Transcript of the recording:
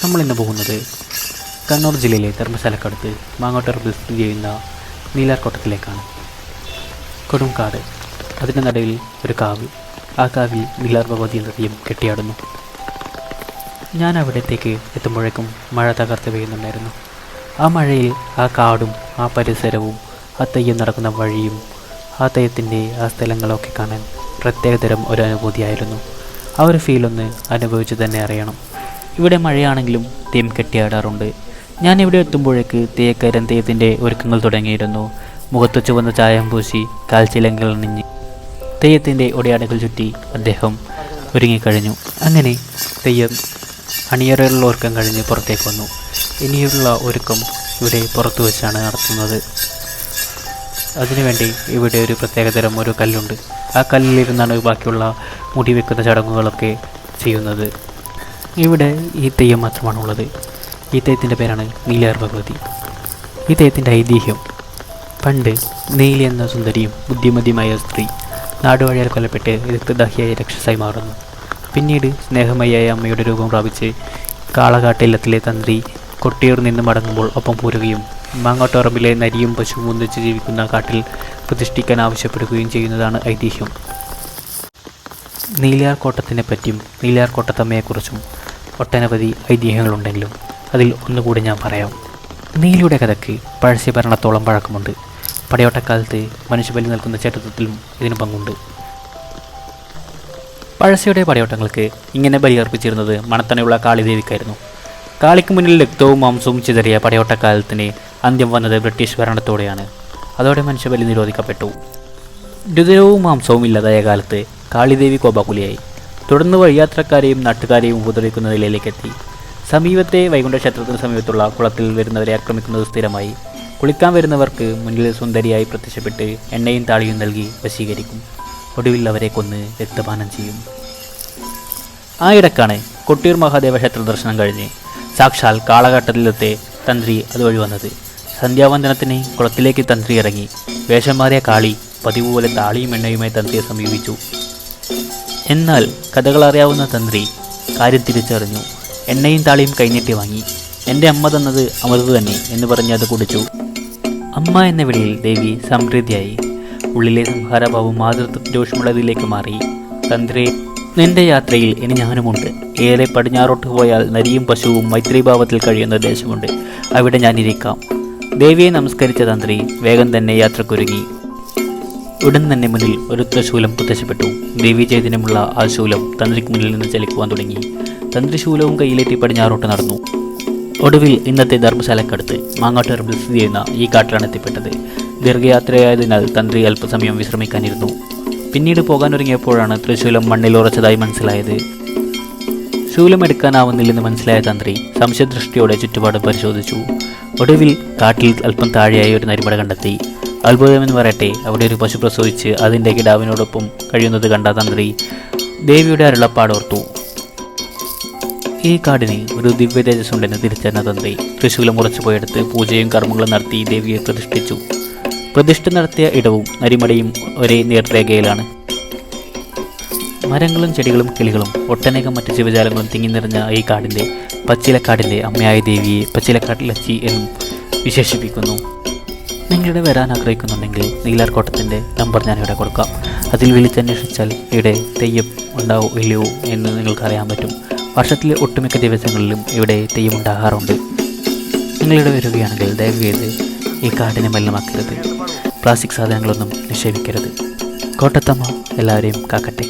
നമ്മളിന്ന് പോകുന്നത് കണ്ണൂർ ജില്ലയിലെ ധർമ്മശാലക്കടുത്ത് മാങ്ങോട്ടുറമ്പിൽ സ്ഥിതി ചെയ്യുന്ന നീലാർകോട്ടത്തിലേക്കാണ്. കൊടുംകാട്, അതിൻ്റെ നടുവിൽ ഒരു കാവ്. ആ കാവിൽ നീലാർ ഭഗവതി എന്ന തെയ്യം കെട്ടിയാടുന്നു. ഞാൻ അവിടത്തേക്ക് എത്തുമ്പോഴേക്കും മഴ തകർത്ത് പെയ്യുന്നുണ്ടായിരുന്നു. ആ മഴയിൽ ആ കാടും ആ പരിസരവും ആ തെയ്യം നടക്കുന്ന വഴിയും ആ തെയ്യത്തിൻ്റെ ആ സ്ഥലങ്ങളൊക്കെ കാണാൻ പ്രത്യേകതരം ഒരു അനുഭൂതിയായിരുന്നു. ആ ഒരു ഫീലൊന്ന് അനുഭവിച്ച് തന്നെ അറിയണം. ഇവിടെ മഴയാണെങ്കിലും തെയ്യം കെട്ടിയാടാറുണ്ട്. ഞാനിവിടെ എത്തുമ്പോഴേക്ക് തെയ്യക്കാരൻ തെയ്യത്തിൻ്റെ ഒരുക്കങ്ങൾ തുടങ്ങിയിരുന്നു. മുഖത്ത് ചുവന്ന ചായം പൂശി കാൽച്ചിലങ്കകൾ അണിഞ്ഞ് തെയ്യത്തിൻ്റെ ഒടിയാടകൾ ചുറ്റി അദ്ദേഹം ഒരുങ്ങിക്കഴിഞ്ഞു. അങ്ങനെ തെയ്യം അണിയറയുള്ള ഒരുക്കം കഴിഞ്ഞ് പുറത്തേക്ക് വന്നു. ഇനിയുള്ള ഒരുക്കം ഇവിടെ പുറത്തു വെച്ചാണ് നടത്തുന്നത്. അതിനുവേണ്ടി ഇവിടെ ഒരു പ്രത്യേകതരം ഒരു കല്ലുണ്ട്. ആ കല്ലിലിരുന്നാണ് ബാക്കിയുള്ള മുടി വെക്കുന്ന ചടങ്ങുകളൊക്കെ ചെയ്യുന്നത്. ഇവിടെ ഈ തെയ്യം മാത്രമാണുള്ളത്. ഈ തെയ്യത്തിൻ്റെ പേരാണ് നീലാർ ഭഗവതി. ഈ തെയ്യത്തിൻ്റെ ഐതിഹ്യം, പണ്ട് നീലി എന്ന സുന്ദരിയും ബുദ്ധിമതിയുമായ സ്ത്രീ നാടുവഴിയാൽ കൊല്ലപ്പെട്ട് രക്തദാഹിയായ രക്ഷസായി മാറുന്നു. പിന്നീട് സ്നേഹമയായ അമ്മയുടെ രൂപം പ്രാപിച്ച് കാളകാട്ടില്ലത്തിലെ തന്ത്രി കൊട്ടിയൂർ നിന്ന് മടങ്ങുമ്പോൾ ഒപ്പം പോരുകയും മാങ്ങോട്ടുറമ്പിലെ നരിയും പശുവും ഒന്നിച്ച് ജീവിക്കുന്ന കാട്ടിൽ പ്രതിഷ്ഠിക്കാൻ ആവശ്യപ്പെടുകയും ചെയ്യുന്നതാണ് ഐതിഹ്യം. നീലാർകോട്ടത്തിനെ പറ്റിയും നീലാർകോട്ടത്തമ്മയെക്കുറിച്ചും ഒട്ടനവധി ഐതിഹ്യങ്ങളുണ്ടെങ്കിലും അതിൽ ഒന്നുകൂടി ഞാൻ പറയാം. നീലിയുടെ കഥയ്ക്ക് പഴശ്ശി ഭരണത്തോളം പഴക്കമുണ്ട്. പടയോട്ടക്കാലത്ത് മനുഷ്യബലി നൽകുന്ന ചരിത്രത്തിലും ഇതിന് പങ്കുണ്ട്. പഴശ്ശിയുടെ പടയോട്ടങ്ങൾക്ക് ഇങ്ങനെ ബലിയർപ്പിച്ചിരുന്നത് മണത്തണയുള്ള കാളിദേവിക്കായിരുന്നു. കാളിക്ക് മുന്നിൽ രക്തവും മാംസവും ചിതറിയ പടയോട്ടക്കാലത്തിന് അന്ത്യം വന്നത് ബ്രിട്ടീഷ് ഭരണത്തോടെയാണ്. അതോടെ മനുഷ്യബലി നിരോധിക്കപ്പെട്ടു. രുദ്രവും മാംസവും ഇല്ലാതായ കാലത്ത് കാളിദേവി കോപാകുലിയായി. തുടർന്ന് വഴിയാത്രക്കാരെയും നാട്ടുകാരെയും ഉപദ്രവിക്കുന്ന നിലയിലേക്കെത്തി. സമീപത്തെ വൈകുണ്ഠ ക്ഷേത്രത്തിന് സമീപത്തുള്ള കുളത്തിൽ വരുന്നവരെ ആക്രമിക്കുന്നത് സ്ഥിരമായി. കുളിക്കാൻ വരുന്നവർക്ക് മുന്നിൽ സുന്ദരിയായി പ്രത്യക്ഷപ്പെട്ട് എണ്ണയും താളിയും നൽകി വശീകരിക്കും. ഒടുവിൽ അവരെ കൊന്ന് രക്തപാനം ചെയ്യും. ആ ഇടക്കാണ് കൊട്ടിയൂർ മഹാദേവ ക്ഷേത്ര ദർശനം കഴിഞ്ഞ് സാക്ഷാൽ കാളഘട്ടത്തിലത്തെ തന്ത്രി അതുവഴി വന്നത്. സന്ധ്യാവന്ദനത്തിന് കുളത്തിലേക്ക് തന്ത്രി ഇറങ്ങി. വേഷം മാറിയ കാളി പതിവ് പോലെ താളിയും എണ്ണയുമായി തന്ത്രിയെ സമീപിച്ചു. എന്നാൽ കഥകളറിയാവുന്ന തന്ത്രി കാര്യം തിരിച്ചറിഞ്ഞു. എണ്ണയും താളിയും കൈനീട്ടി വാങ്ങി. എൻ്റെ അമ്മ തന്നത് അമൃത് തന്നെ എന്ന് പറഞ്ഞ് അത് കുടിച്ചു. അമ്മ എന്ന വിളിയിൽ ദേവി സംപ്രീതിയായി. ഉള്ളിലെ സംഹാരഭാവം മാതൃത്വത്തിൻ്റെ ഊഷ്മളതയിലേക്ക് മാറി. തന്ത്രി, നിന്റെ യാത്രയിൽ ഇനി ഞാനുമുണ്ട്. ഏറെ പടിഞ്ഞാറോട്ട് പോയാൽ നരിയും പശുവും മൈത്രീഭാവത്തിൽ കഴിയുന്ന ദേശമുണ്ട്. അവിടെ ഞാനിരിക്കാം. ദേവിയെ നമസ്കരിച്ച തന്ത്രി വേഗം തന്നെ യാത്രക്കൊരുങ്ങി. ഉടൻ തന്നെ മുന്നിൽ ഒരു ത്രിശൂലം പ്രത്യക്ഷപ്പെട്ടു. ദേവി ചൈതന്യമുള്ള ആ ശൂലം തന്ത്രിക്ക് മുന്നിൽ നിന്ന് ചലിക്കുവാൻ തുടങ്ങി. തന്ത്രി ശൂലവും കയ്യിലേറ്റി പടിഞ്ഞാറോട്ട് നടന്നു. ഒടുവിൽ ഇന്നത്തെ ധർമ്മശാലക്കടുത്ത് മാങ്ങോട്ടുറമ്പിൽ സ്ഥിതി ചെയ്യുന്ന ഈ കാട്ടിലാണ് എത്തിപ്പെട്ടത്. ദീർഘയാത്രയായതിനാൽ തന്ത്രി അല്പസമയം വിശ്രമിക്കാനിരുന്നു. പിന്നീട് പോകാനൊരുങ്ങിയപ്പോഴാണ് തൃശൂലം മണ്ണിൽ ഉറച്ചതായി മനസ്സിലായത്. ശൂലം എടുക്കാനാവുന്നില്ലെന്ന് മനസ്സിലായ തന്ത്രി സംശയദൃഷ്ടിയോടെ ചുറ്റുപാടും പരിശോധിച്ചു. ഒടുവിൽ കാട്ടിൽ അല്പം താഴെയായി ഒരു നരിമട കണ്ടെത്തി. അത്ഭുതമെന്ന് പറയട്ടെ, അവിടെ ഒരു പശു പ്രസവിച്ച് അതിൻ്റെ കിടാവിനോടൊപ്പം കഴിയുന്നത് കണ്ട തന്ത്രി ദേവിയുടെ അരുളപ്പാടോർത്തു. ഈ കാടിന് ഒരു ദിവ്യ തേജസ്സുണ്ടെന്ന് തിരിച്ചറിഞ്ഞ തന്ത്രി തൃശൂലം ഉറച്ചു പോയെടുത്ത് പൂജയും കർമ്മങ്ങളും നടത്തി ദേവിയെ പ്രതിഷ്ഠിച്ചു. പ്രതിഷ്ഠ നടത്തിയ ഇടവും നരിമടയും ഒരേ നേർരേഖയിലാണ്. മരങ്ങളും ചെടികളും കിളികളും ഒട്ടനേകം മറ്റ് ജീവജാലങ്ങളും തിങ്ങി നിറഞ്ഞ ഈ കാടിൻ്റെ പച്ചിലക്കാടിൻ്റെ അമ്മയായ ദേവിയെ പച്ചിലക്കാട്ടിലച്ചി എന്നും വിശേഷിപ്പിക്കുന്നു. നിങ്ങളിവിടെ വരാൻ ആഗ്രഹിക്കുന്നുണ്ടെങ്കിൽ നീലാർകോട്ടത്തിൻ്റെ നമ്പർ ഞാനിവിടെ കൊടുക്കാം. അതിൽ വിളിച്ചന്വേഷിച്ചാൽ ഇവിടെ തെയ്യം ഉണ്ടാവോ ഇല്ലയോ എന്ന് നിങ്ങൾക്കറിയാൻ പറ്റും. വർഷത്തിലെ ഒട്ടുമിക്ക ദിവസങ്ങളിലും ഇവിടെ തെയ്യം ഉണ്ടാകാറുണ്ട്. നിങ്ങളിവിടെ വരികയാണെങ്കിൽ ദയവ് ചെയ്ത് ഈ കാടിനെ മലിനമാക്കരുത്. പ്ലാസ്റ്റിക് സാധനങ്ങളൊന്നും നിക്ഷേപിക്കരുത്. കോട്ടത്തമ്മ എല്ലാവരെയും കാക്കട്ടെ.